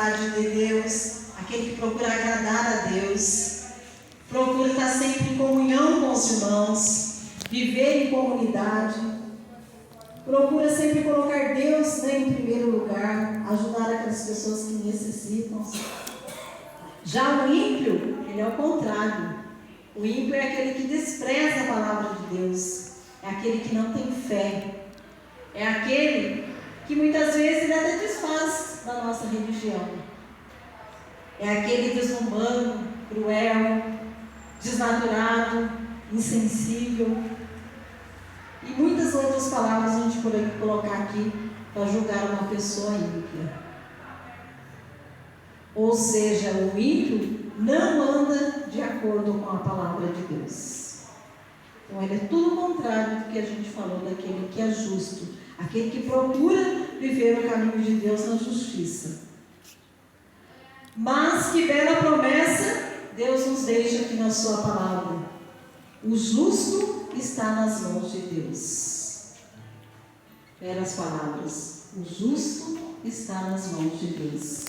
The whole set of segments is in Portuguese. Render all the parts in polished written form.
vontade de Deus, aquele que procura agradar a Deus, procura estar sempre em comunhão com os irmãos, viver em comunidade, procura sempre colocar Deus, né, em primeiro lugar, ajudar aquelas pessoas que necessitam. Já o ímpio, ele é o contrário. O ímpio é aquele que despreza a palavra de Deus, é aquele que não tem fé, é aquele que muitas vezes ele até desfaz da nossa religião. É aquele desumano, cruel, desnaturado, insensível. E muitas outras palavras a gente pode colocar aqui para julgar uma pessoa ímpia. Ou seja, o ímpio não anda de acordo com a palavra de Deus. Então ele é tudo o contrário do que a gente falou daquele que é justo, aquele que procura viver o caminho de Deus na justiça. Mas que bela promessa Deus nos deixa aqui na sua palavra. O justo está nas mãos de Deus. Belas palavras. O justo está nas mãos de Deus.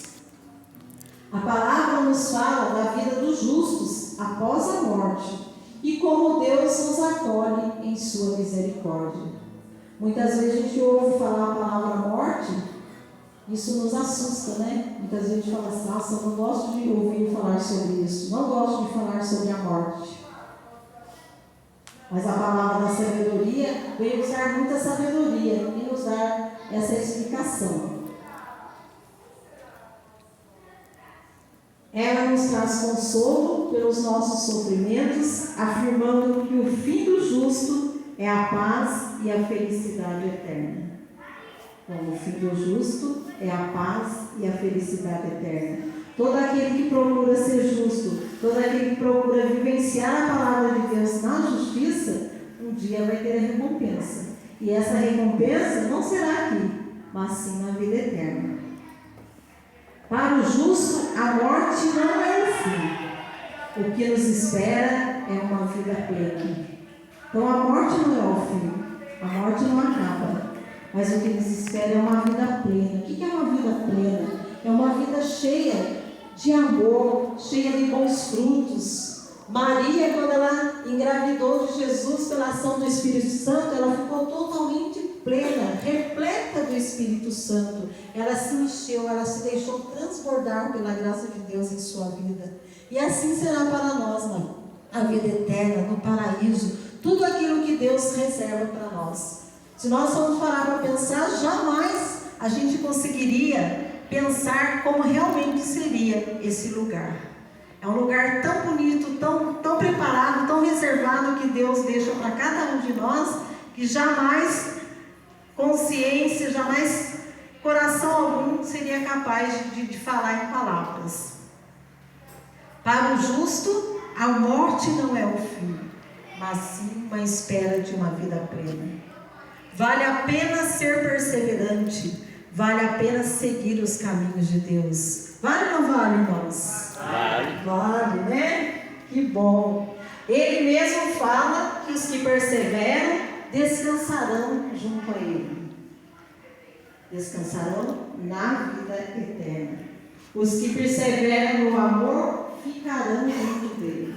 A palavra nos fala da vida dos justos após a morte e como Deus nos acolhe em sua misericórdia. Muitas vezes a gente ouve falar a palavra morte, isso nos assusta, né? Muitas vezes a gente fala assim, nossa, eu não gosto de ouvir falar sobre isso, não gosto de falar sobre a morte. Mas a palavra da sabedoria veio usar muita sabedoria e nos dar essa explicação. Ela nos traz consolo pelos nossos sofrimentos, afirmando que o fim do justo é a paz e a felicidade eterna. Como o fim do justo é a paz e a felicidade eterna. Todo aquele que procura ser justo, todo aquele que procura vivenciar a palavra de Deus na justiça, um dia vai ter a recompensa. E essa recompensa não será aqui, mas sim na vida eterna. Para o justo, a morte não é o fim. O que nos espera é uma vida plena. Então a morte não é o fim. A morte não acaba. Mas o que nos espera é uma vida plena. O que é uma vida plena? É uma vida cheia de amor, cheia de bons frutos. Maria, quando ela engravidou de Jesus pela ação do Espírito Santo, ela ficou totalmente plena, repleta do Espírito Santo. Ela se encheu, ela se deixou transbordar pela graça de Deus em sua vida. E assim será para nós na vida eterna, no paraíso, tudo aquilo que Deus reserva para nós. Se nós formos parar para pensar, jamais a gente conseguiria pensar como realmente seria esse lugar. É um lugar tão bonito, tão preparado, tão reservado que Deus deixa para cada um de nós, que jamais consciência, jamais coração algum seria capaz de falar em palavras. Para o justo, a morte não é o fim, mas sim uma espera de uma vida plena. Vale a pena ser perseverante, vale a pena seguir os caminhos de Deus. Vale ou não vale, irmãos? Vale. Vale, né? Que bom. Ele mesmo fala que os que perseveram descansarão junto a Ele. Descansarão na vida eterna. Os que perseveram no amor ficarão junto dele.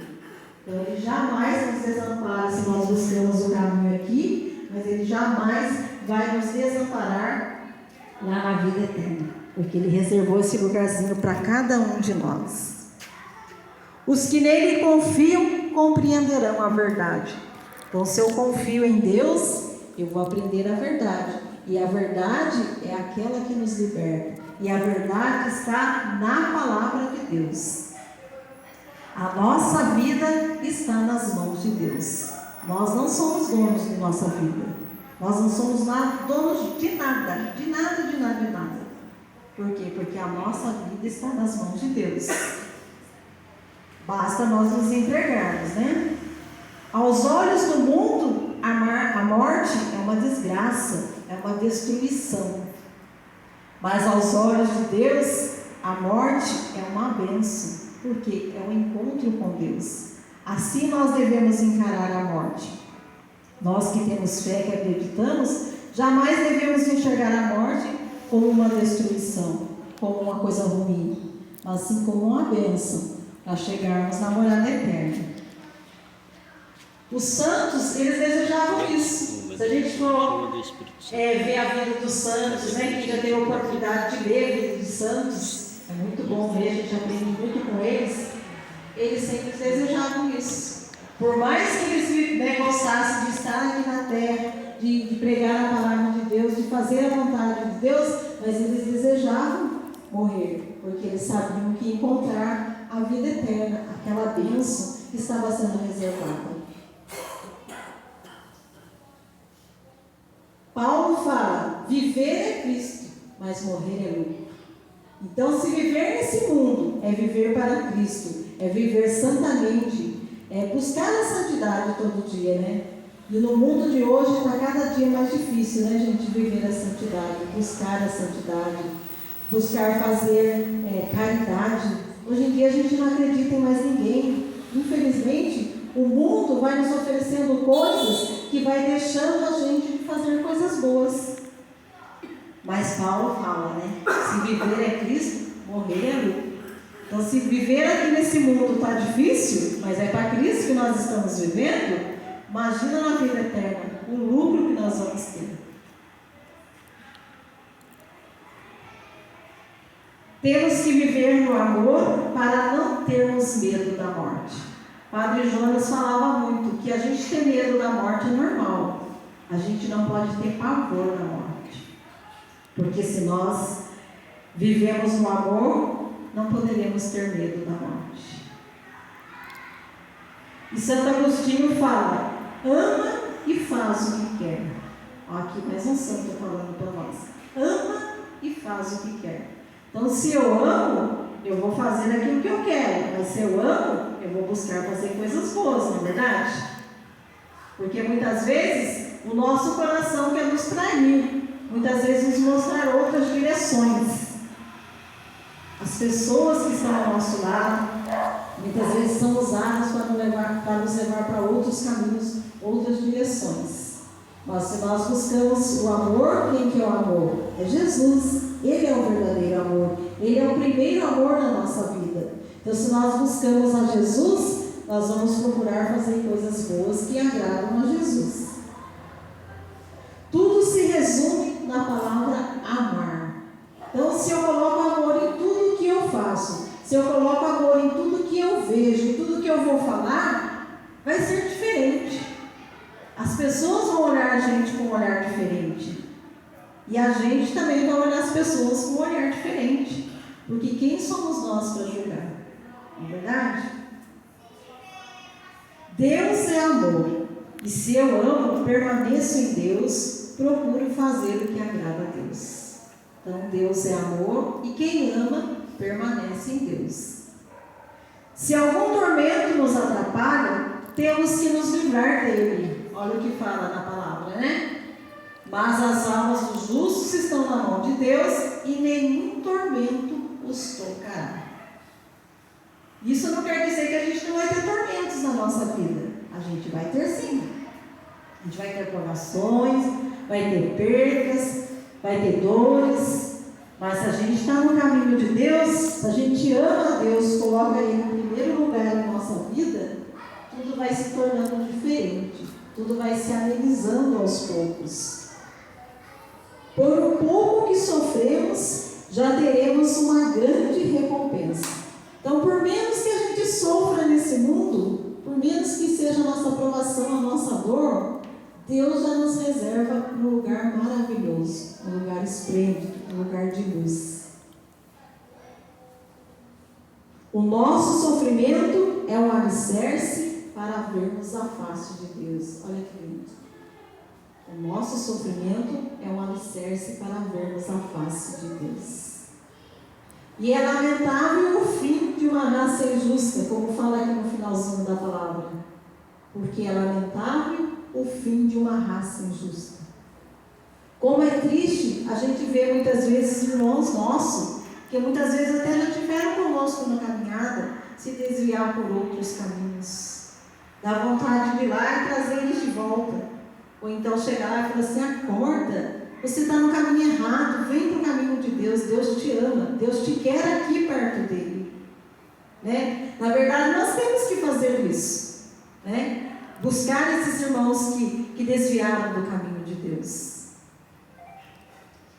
Então Ele jamais nos desampara se nós buscamos o caminho aqui, mas Ele jamais vai nos desamparar lá na vida eterna, porque Ele reservou esse lugarzinho para cada um de nós. Os que nele confiam compreenderão a verdade. Então, se eu confio em Deus, eu vou aprender a verdade. E a verdade é aquela que nos liberta. E a verdade está na palavra de Deus. A nossa vida está nas mãos de Deus. Nós não somos donos de nossa vida. Nós não somos donos de nada. De nada, de nada, de nada. Por quê? Porque a nossa vida está nas mãos de Deus. Basta nós nos entregarmos, né? Aos olhos do mundo, a morte é uma desgraça, é uma destruição. Mas aos olhos de Deus, a morte é uma bênção, porque é um encontro com Deus. Assim nós devemos encarar a morte. Nós que temos fé, que acreditamos, jamais devemos enxergar a morte como uma destruição, como uma coisa ruim, mas sim como uma bênção para chegarmos na morada eterna. Os santos, eles desejavam isso. Se a gente for ver a vida dos santos, né, que já teve a oportunidade de ler a vida dos santos, é muito bom ver, a gente aprende muito com eles sempre desejavam isso. Por mais que eles gostassem de estar aqui na terra, de pregar a palavra de Deus, de fazer a vontade de Deus, mas eles desejavam morrer, porque eles sabiam que encontrar a vida eterna, aquela bênção que estava sendo reservada. Paulo fala, viver é Cristo, mas morrer é lucro. Então, se viver nesse mundo é viver para Cristo, é viver santamente, é buscar a santidade todo dia, né? E no mundo de hoje está cada dia mais difícil, né, gente, viver a santidade, buscar a santidade, buscar fazer caridade. Hoje em dia a gente não acredita em mais ninguém. Infelizmente, o mundo vai nos oferecendo coisas que vai deixando a gente de fazer coisas boas. Mas Paulo fala, né? Se viver é Cristo, morrer é lucro. Então, se viver aqui nesse mundo está difícil, mas é para Cristo que nós estamos vivendo, imagina na vida eterna o lucro que nós vamos ter. Temos que viver no amor para não termos medo da morte. Padre Jonas falava muito que a gente ter medo da morte é normal. A gente não pode ter pavor da morte. Porque se nós vivemos no amor, não poderemos ter medo da morte. E Santo Agostinho fala, ama e faz o que quer. Ó, aqui mais um santo falando para nós. Ama e faz o que quer. Então, se eu amo, eu vou fazer aquilo que eu quero. Mas se eu amo, eu vou buscar fazer coisas boas, não é verdade? Porque muitas vezes o nosso coração quer nos trair. Muitas vezes nos mostrar outras direções. As pessoas que estão ao nosso lado, muitas vezes são usadas para nos levar para outros caminhos, outras direções. Mas se nós buscamos o amor, quem que é o amor? É Jesus. Ele é o verdadeiro amor. Ele é o primeiro amor na nossa vida. Então, se nós buscamos a Jesus, nós vamos procurar fazer coisas boas que agradam a Jesus. Tudo se resume na palavra amar. Então, se eu coloco amor em tudo que eu faço, se eu coloco amor em tudo que eu vejo, em tudo que eu vou falar, vai ser diferente. As pessoas vão olhar a gente com um olhar diferente. E a gente também vai olhar as pessoas com um olhar diferente. Porque quem somos nós para julgar? Não é verdade? Deus é amor. E se eu amo, permaneço em Deus, procuro fazer o que agrada a Deus. Então, Deus é amor e quem ama, permanece em Deus. Se algum tormento nos atrapalha, temos que nos livrar dele. Olha o que fala na palavra, né? Mas as almas dos justos estão na mão de Deus e nenhum tormento os tocará. Isso não quer dizer que a gente não vai ter tormentos na nossa vida. A gente vai ter sim. A gente vai ter provações, vai ter perdas, vai ter dores. Mas se a gente está no caminho de Deus, se a gente ama a Deus, coloca Ele no primeiro lugar na nossa vida, tudo vai se tornando diferente. Tudo vai se amenizando aos poucos. Por um pouco que sofremos, já teremos uma grande recompensa. Então, por menos que a gente sofra nesse mundo, por menos que seja a nossa provação, a nossa dor, Deus já nos reserva um lugar maravilhoso, um lugar esplêndido, um lugar de luz. O nosso sofrimento é um alicerce para vermos a face de Deus. Olha que lindo. O nosso sofrimento é um alicerce para vermos a face de Deus. E é lamentável o fim de uma raça injusta, como fala aqui no finalzinho da palavra. Porque é lamentável o fim de uma raça injusta. Como é triste a gente ver muitas vezes irmãos nossos, que muitas vezes até já tiveram conosco na caminhada, se desviar por outros caminhos. Dá vontade de ir lá e trazer eles de volta. Ou então chegar lá e falar assim, acorda, você está no caminho errado, vem para o caminho de Deus, Deus te ama, Deus te quer aqui perto dele. Né? Na verdade, nós temos que fazer isso, né? Buscar esses irmãos que desviaram do caminho de Deus.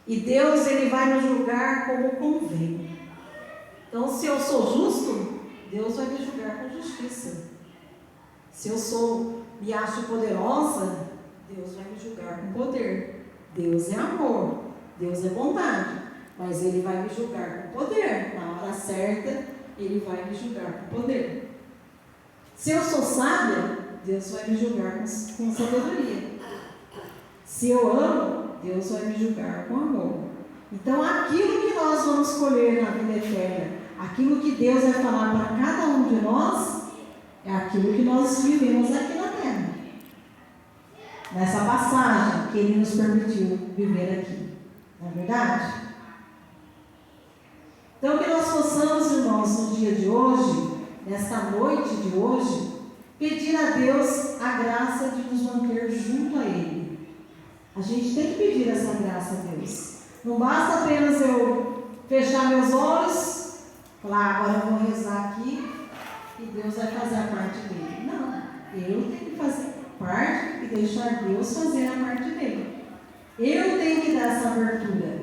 E Deus, Ele vai nos julgar como convém. Então, se eu sou justo, Deus vai me julgar com justiça. Se eu me acho poderosa, Deus vai me julgar com poder. Deus é amor, Deus é bondade, mas Ele vai me julgar com poder. Na hora certa, Ele vai me julgar com poder. Se eu sou sábia, Deus vai me julgar com sabedoria. Se eu amo, Deus vai me julgar com amor. Então, aquilo que nós vamos colher na vida eterna, aquilo que Deus vai falar para cada um de nós, é aquilo que nós vivemos aqui na terra. Nessa passagem que Ele nos permitiu viver aqui. Não é verdade? Então, que nós possamos, irmãos, no dia de hoje, nesta noite de hoje, pedir a Deus a graça de nos manter junto a Ele. A gente tem que pedir essa graça a Deus. Não basta apenas eu fechar meus olhos, falar, agora eu vou rezar aqui e Deus vai fazer a parte dele. Não, eu tenho que fazer parte e deixar Deus fazer a parte dele. Eu tenho que dar essa abertura.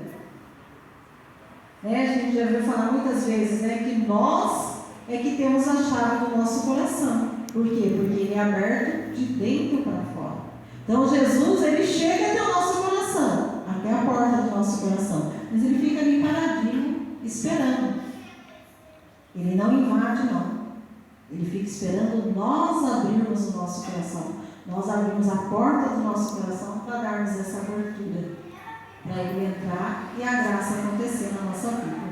A gente já ouviu falar muitas vezes, que nós é que temos a chave do nosso coração. Por quê? Porque Ele é aberto de dentro para fora. Então Jesus, Ele chega até o nosso coração, até a porta do nosso coração, mas Ele fica ali paradinho, esperando. Ele não invade, não. Ele fica esperando nós abrirmos o nosso coração. Nós abrimos a porta do nosso coração para darmos essa abertura, para Ele entrar e a graça acontecer na nossa vida.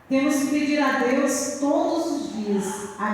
Temos que pedir a Deus todos